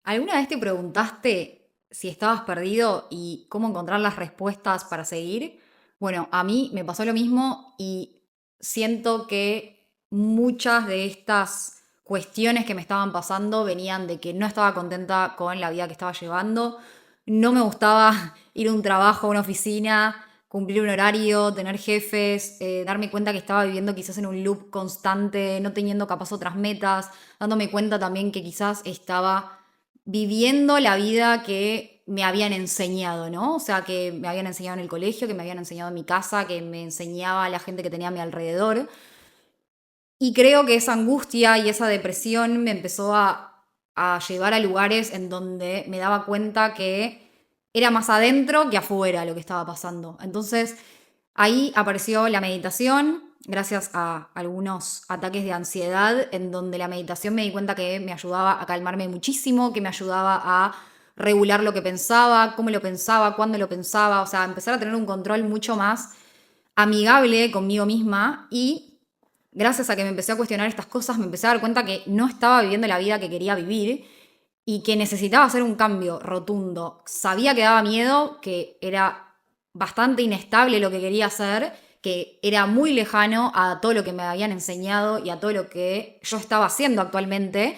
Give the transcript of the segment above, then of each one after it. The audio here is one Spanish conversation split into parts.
¿Alguna vez te preguntaste si estabas perdido y cómo encontrar las respuestas para seguir? Bueno, a mí me pasó lo mismo y siento que muchas de estas cuestiones que me estaban pasando venían de que no estaba contenta con la vida que estaba llevando, no me gustaba ir a un trabajo, a una oficina, cumplir un horario, tener jefes, darme cuenta que estaba viviendo quizás en un loop constante, no teniendo capaz otras metas, dándome cuenta también que quizás estaba viviendo la vida que me habían enseñado, ¿no? O sea, que me habían enseñado en el colegio, que me habían enseñado en mi casa, que me enseñaba la gente que tenía a mi alrededor. Y creo que esa angustia y esa depresión me empezó a llevar a lugares en donde me daba cuenta que era más adentro que afuera lo que estaba pasando. Entonces, ahí apareció la meditación, gracias a algunos ataques de ansiedad, en donde la meditación me di cuenta que me ayudaba a calmarme muchísimo, que me ayudaba a regular lo que pensaba, cómo lo pensaba, cuándo lo pensaba, o sea, empezar a tener un control mucho más amigable conmigo misma y gracias a que me empecé a cuestionar estas cosas, me empecé a dar cuenta que no estaba viviendo la vida que quería vivir y que necesitaba hacer un cambio rotundo. Sabía que daba miedo, que era bastante inestable lo que quería hacer, que era muy lejano a todo lo que me habían enseñado y a todo lo que yo estaba haciendo actualmente,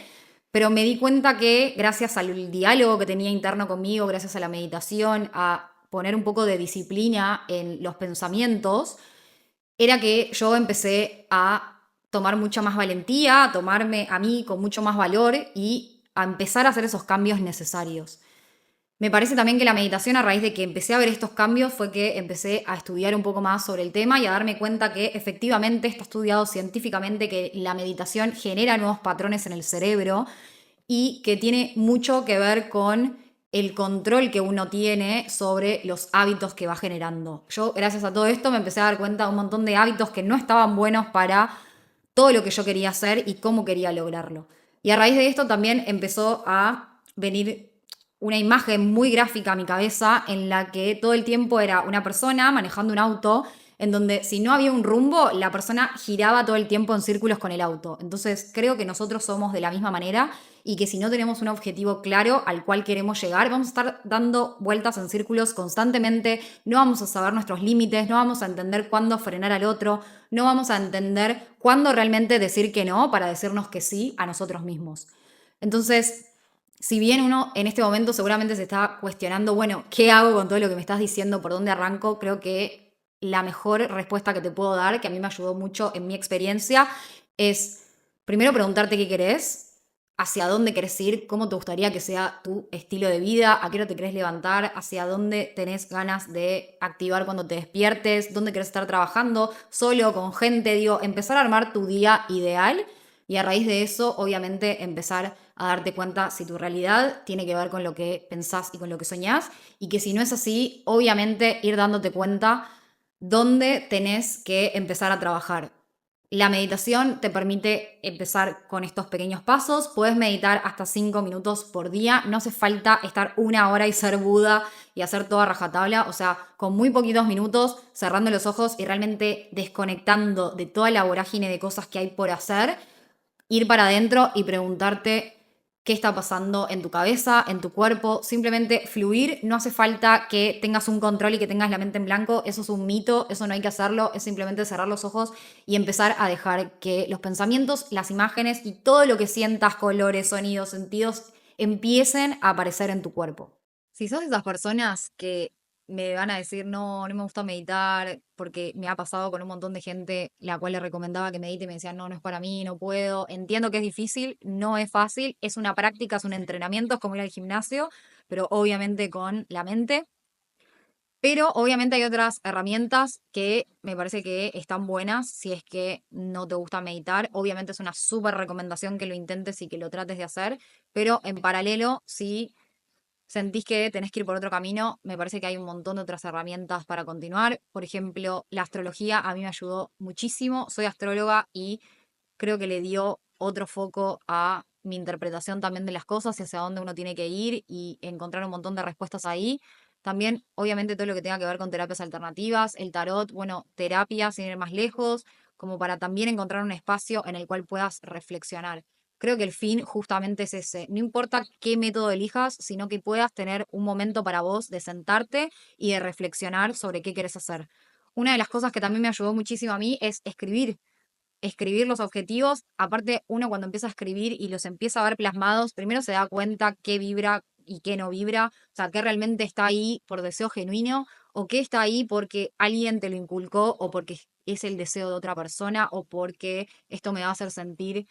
pero me di cuenta que gracias al diálogo que tenía interno conmigo, gracias a la meditación, a poner un poco de disciplina en los pensamientos, era que yo empecé a tomar mucha más valentía, a tomarme a mí con mucho más valor y a empezar a hacer esos cambios necesarios. Me parece también que la meditación, a raíz de que empecé a ver estos cambios, fue que empecé a estudiar un poco más sobre el tema y a darme cuenta que efectivamente está estudiado científicamente que la meditación genera nuevos patrones en el cerebro y que tiene mucho que ver con el control que uno tiene sobre los hábitos que va generando. Yo, gracias a todo esto, me empecé a dar cuenta de un montón de hábitos que no estaban buenos para todo lo que yo quería hacer y cómo quería lograrlo. Y a raíz de esto también empezó a venir una imagen muy gráfica a mi cabeza en la que todo el tiempo era una persona manejando un auto en donde si no había un rumbo, la persona giraba todo el tiempo en círculos con el auto. Entonces creo que nosotros somos de la misma manera y que si no tenemos un objetivo claro al cual queremos llegar, vamos a estar dando vueltas en círculos constantemente, no vamos a saber nuestros límites, no vamos a entender cuándo frenar al otro, no vamos a entender cuándo realmente decir que no para decirnos que sí a nosotros mismos. Entonces, si bien uno en este momento seguramente se está cuestionando, bueno, ¿qué hago con todo lo que me estás diciendo? ¿Por dónde arranco? Creo que la mejor respuesta que te puedo dar, que a mí me ayudó mucho en mi experiencia, es primero preguntarte qué querés, hacia dónde querés ir, cómo te gustaría que sea tu estilo de vida, a qué hora te querés levantar, hacia dónde tenés ganas de activar cuando te despiertes, dónde querés estar trabajando, solo, con gente, digo, empezar a armar tu día ideal y a raíz de eso, obviamente, empezar a darte cuenta si tu realidad tiene que ver con lo que pensás y con lo que soñás, y que si no es así, obviamente ir dándote cuenta dónde tenés que empezar a trabajar. La meditación te permite empezar con estos pequeños pasos. Puedes meditar hasta 5 minutos por día. No hace falta estar una hora y ser Buda y hacer toda rajatabla. O sea, con muy poquitos minutos, cerrando los ojos y realmente desconectando de toda la vorágine de cosas que hay por hacer, ir para adentro y preguntarte qué está pasando en tu cabeza, en tu cuerpo, simplemente fluir, no hace falta que tengas un control y que tengas la mente en blanco, eso es un mito, eso no hay que hacerlo, es simplemente cerrar los ojos y empezar a dejar que los pensamientos, las imágenes y todo lo que sientas, colores, sonidos, sentidos, empiecen a aparecer en tu cuerpo. Si sos de esas personas que me van a decir, no, no me gusta meditar, porque me ha pasado con un montón de gente la cual le recomendaba que medite y me decían, no, no es para mí, no puedo. Entiendo que es difícil, no es fácil, es una práctica, es un entrenamiento, es como ir al gimnasio, pero obviamente con la mente. Pero obviamente hay otras herramientas que me parece que están buenas si es que no te gusta meditar. Obviamente es una súper recomendación que lo intentes y que lo trates de hacer, pero en paralelo, si sentís que tenés que ir por otro camino, me parece que hay un montón de otras herramientas para continuar. Por ejemplo, la astrología a mí me ayudó muchísimo. Soy astróloga y creo que le dio otro foco a mi interpretación también de las cosas y hacia dónde uno tiene que ir y encontrar un montón de respuestas ahí. También, obviamente, todo lo que tenga que ver con terapias alternativas, el tarot, bueno, terapia sin ir más lejos, como para también encontrar un espacio en el cual puedas reflexionar. creo que el fin justamente es ese. No importa qué método elijas, sino que puedas tener un momento para vos de sentarte y de reflexionar sobre qué querés hacer. Una de las cosas que también me ayudó muchísimo a mí es escribir los objetivos. Aparte, uno cuando empieza a escribir y los empieza a ver plasmados, primero se da cuenta qué vibra y qué no vibra, o sea, qué realmente está ahí por deseo genuino o qué está ahí porque alguien te lo inculcó o porque es el deseo de otra persona o porque esto me va a hacer sentir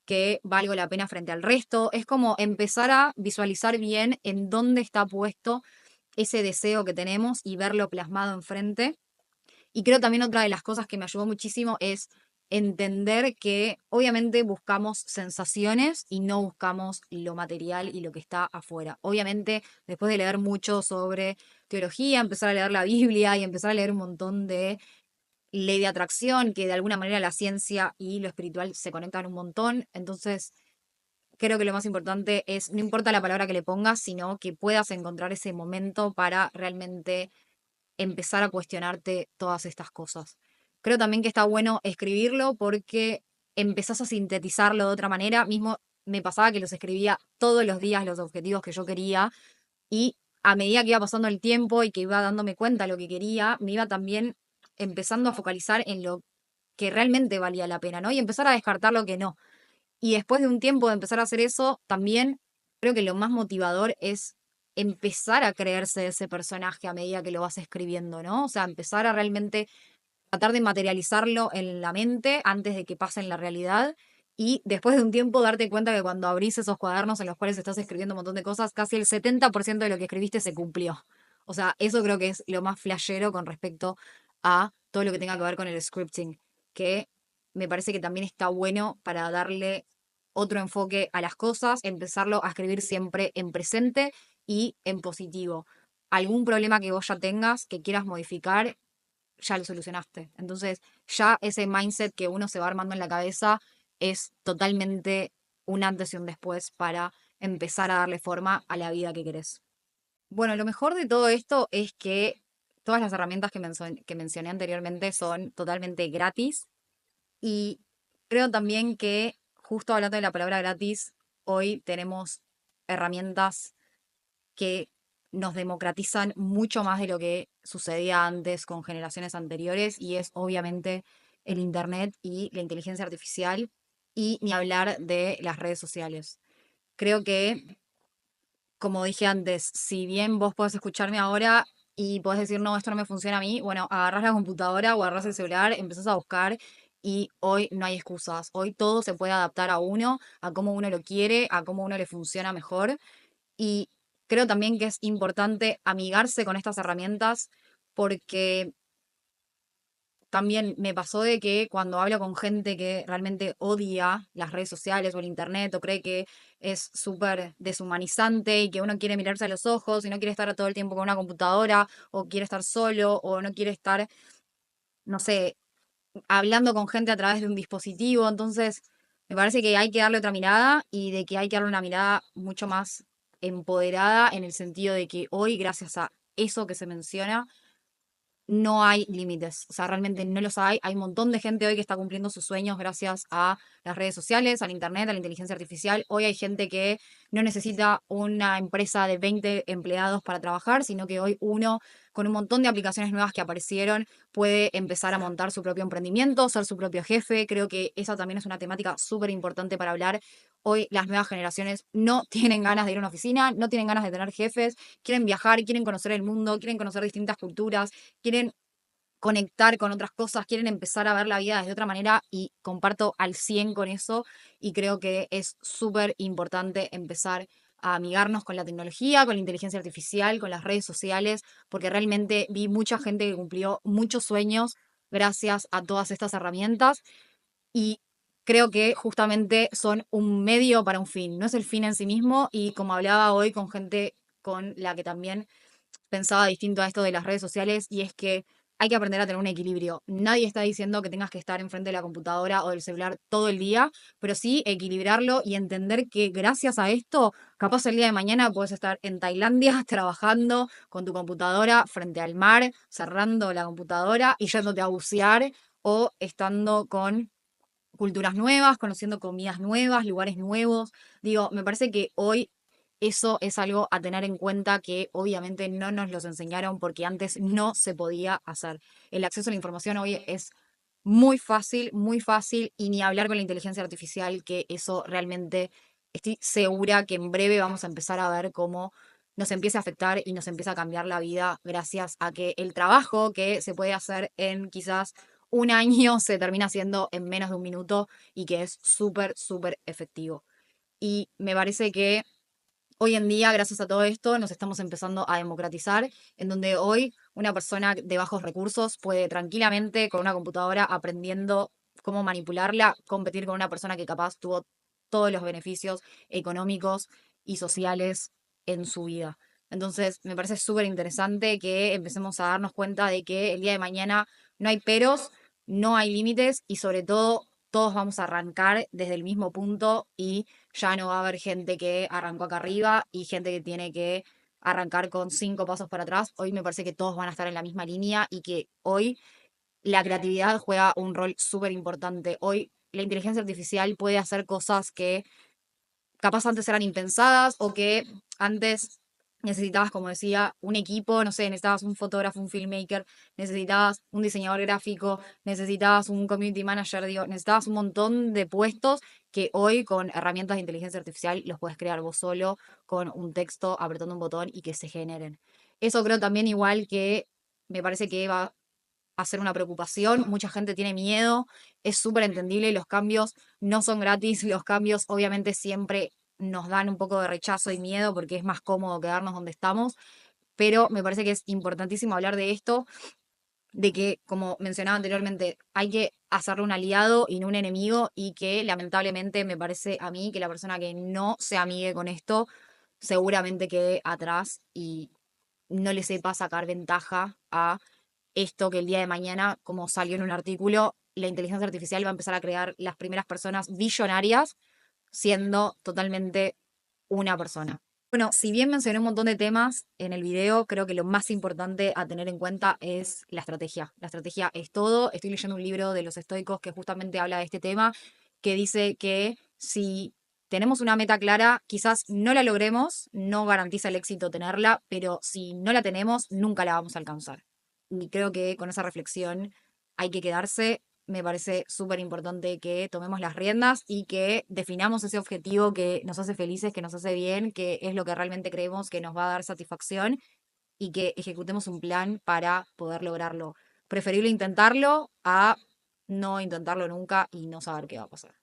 que valgo la pena frente al resto. Es como empezar a visualizar bien en dónde está puesto ese deseo que tenemos y verlo plasmado enfrente. Y creo también otra de las cosas que me ayudó muchísimo es entender que obviamente buscamos sensaciones y no buscamos lo material y lo que está afuera. Obviamente, después de leer mucho sobre teología, empezar a leer la Biblia y empezar a leer un montón de ley de atracción, que de alguna manera la ciencia y lo espiritual se conectan un montón. Entonces, creo que lo más importante es, no importa la palabra que le pongas, sino que puedas encontrar ese momento para realmente empezar a cuestionarte todas estas cosas. Creo también que está bueno escribirlo porque empezás a sintetizarlo de otra manera. Mismo me pasaba que los escribía todos los días los objetivos que yo quería y a medida que iba pasando el tiempo y que iba dándome cuenta de lo que quería, me iba también empezando a focalizar en lo que realmente valía la pena, ¿no? Y empezar a descartar lo que no. Y después de un tiempo de empezar a hacer eso, también creo que lo más motivador es empezar a creerse ese personaje a medida que lo vas escribiendo, ¿no? O sea, empezar a realmente tratar de materializarlo en la mente antes de que pase en la realidad. Y después de un tiempo darte cuenta que cuando abrís esos cuadernos en los cuales estás escribiendo un montón de cosas, casi el 70% de lo que escribiste se cumplió. O sea, eso creo que es lo más flashero con respecto a todo lo que tenga que ver con el scripting, que me parece que también está bueno para darle otro enfoque a las cosas, empezarlo a escribir siempre en presente y en positivo. Algún problema que vos ya tengas, que quieras modificar, ya lo solucionaste. Entonces, ya ese mindset que uno se va armando en la cabeza es totalmente un antes y un después para empezar a darle forma a la vida que querés. Bueno, lo mejor de todo esto es que todas las herramientas que mencioné anteriormente son totalmente gratis y creo también que, justo hablando de la palabra gratis, hoy tenemos herramientas que nos democratizan mucho más de lo que sucedía antes con generaciones anteriores y es obviamente el Internet y la inteligencia artificial y ni hablar de las redes sociales. Creo que, como dije antes, si bien vos podés escucharme ahora y podés decir, no, esto no me funciona a mí, bueno, agarrás la computadora o agarrás el celular, empezás a buscar y hoy no hay excusas. Hoy todo se puede adaptar a uno, a cómo uno lo quiere, a cómo uno le funciona mejor. Y creo también que es importante amigarse con estas herramientas porque también me pasó de que cuando hablo con gente que realmente odia las redes sociales o el internet o cree que es súper deshumanizante y que uno quiere mirarse a los ojos y no quiere estar todo el tiempo con una computadora o quiere estar solo o no quiere estar, no sé, hablando con gente a través de un dispositivo. Entonces, me parece que hay que darle otra mirada y de que hay que darle una mirada mucho más empoderada en el sentido de que hoy, gracias a eso que se menciona, no hay límites, o sea, realmente no los hay. Hay un montón de gente hoy que está cumpliendo sus sueños gracias a las redes sociales, al internet, a la inteligencia artificial. Hoy hay gente que no necesita una empresa de 20 empleados para trabajar, sino que hoy uno, con un montón de aplicaciones nuevas que aparecieron, puede empezar a montar su propio emprendimiento, ser su propio jefe. Creo que esa también es una temática súper importante para hablar. Hoy las nuevas generaciones no tienen ganas de ir a una oficina, no tienen ganas de tener jefes, quieren viajar, quieren conocer el mundo, quieren conocer distintas culturas, quieren conectar con otras cosas, quieren empezar a ver la vida desde otra manera y comparto al 100 con eso y creo que es súper importante empezar a amigarnos con la tecnología, con la inteligencia artificial, con las redes sociales, porque realmente vi mucha gente que cumplió muchos sueños gracias a todas estas herramientas y creo que justamente son un medio para un fin, no es el fin en sí mismo y como hablaba hoy con gente con la que también pensaba distinto a esto de las redes sociales y es que hay que aprender a tener un equilibrio. Nadie está diciendo que tengas que estar enfrente de la computadora o del celular todo el día, pero sí equilibrarlo y entender que gracias a esto, capaz el día de mañana puedes estar en Tailandia trabajando con tu computadora frente al mar, cerrando la computadora y yéndote a bucear o estando con culturas nuevas, conociendo comidas nuevas, lugares nuevos. Digo, me parece que hoy eso es algo a tener en cuenta que obviamente no nos los enseñaron porque antes no se podía hacer. El acceso a la información hoy es muy fácil, y ni hablar con la inteligencia artificial, que eso realmente estoy segura que en breve vamos a empezar a ver cómo nos empieza a afectar y nos empieza a cambiar la vida gracias a que el trabajo que se puede hacer en quizás un año se termina haciendo en menos de un minuto y que es súper efectivo. Y me parece que hoy en día, gracias a todo esto, nos estamos empezando a democratizar, en donde hoy una persona de bajos recursos puede tranquilamente con una computadora aprendiendo cómo manipularla, competir con una persona que capaz tuvo todos los beneficios económicos y sociales en su vida. Entonces, me parece súper interesante que empecemos a darnos cuenta de que el día de mañana no hay peros, no hay límites y sobre todo todos vamos a arrancar desde el mismo punto y ya no va a haber gente que arrancó acá arriba y gente que tiene que arrancar con 5 pasos para atrás. Hoy me parece que todos van a estar en la misma línea y que hoy la creatividad juega un rol súper importante. Hoy la inteligencia artificial puede hacer cosas que capaz antes eran impensadas o que antes necesitabas, como decía, un equipo, no sé, necesitabas un fotógrafo, un filmmaker, necesitabas un diseñador gráfico, necesitabas un community manager, digo, necesitabas un montón de puestos que hoy con herramientas de inteligencia artificial los puedes crear vos solo con un texto, apretando un botón y que se generen. Eso creo también igual que me parece que va a ser una preocupación, mucha gente tiene miedo, es súper entendible, los cambios no son gratis, los cambios obviamente siempre nos dan un poco de rechazo y miedo porque es más cómodo quedarnos donde estamos, pero me parece que es importantísimo hablar de esto, de que, como mencionaba anteriormente, hay que hacerle un aliado y no un enemigo y que lamentablemente me parece a mí que la persona que no se amigue con esto seguramente quede atrás y no le sepa sacar ventaja a esto que el día de mañana, como salió en un artículo, la inteligencia artificial va a empezar a crear las primeras personas billonarias siendo totalmente una persona. Bueno, si bien mencioné un montón de temas en el video, creo que lo más importante a tener en cuenta es la estrategia. La estrategia es todo. Estoy leyendo un libro de los estoicos que justamente habla de este tema, que dice que si tenemos una meta clara, quizás no la logremos, no garantiza el éxito tenerla, pero si no la tenemos, nunca la vamos a alcanzar. Y creo que con esa reflexión hay que quedarse. Me parece súper importante que tomemos las riendas y que definamos ese objetivo que nos hace felices, que nos hace bien, que es lo que realmente creemos que nos va a dar satisfacción y que ejecutemos un plan para poder lograrlo. Preferible intentarlo a no intentarlo nunca y no saber qué va a pasar.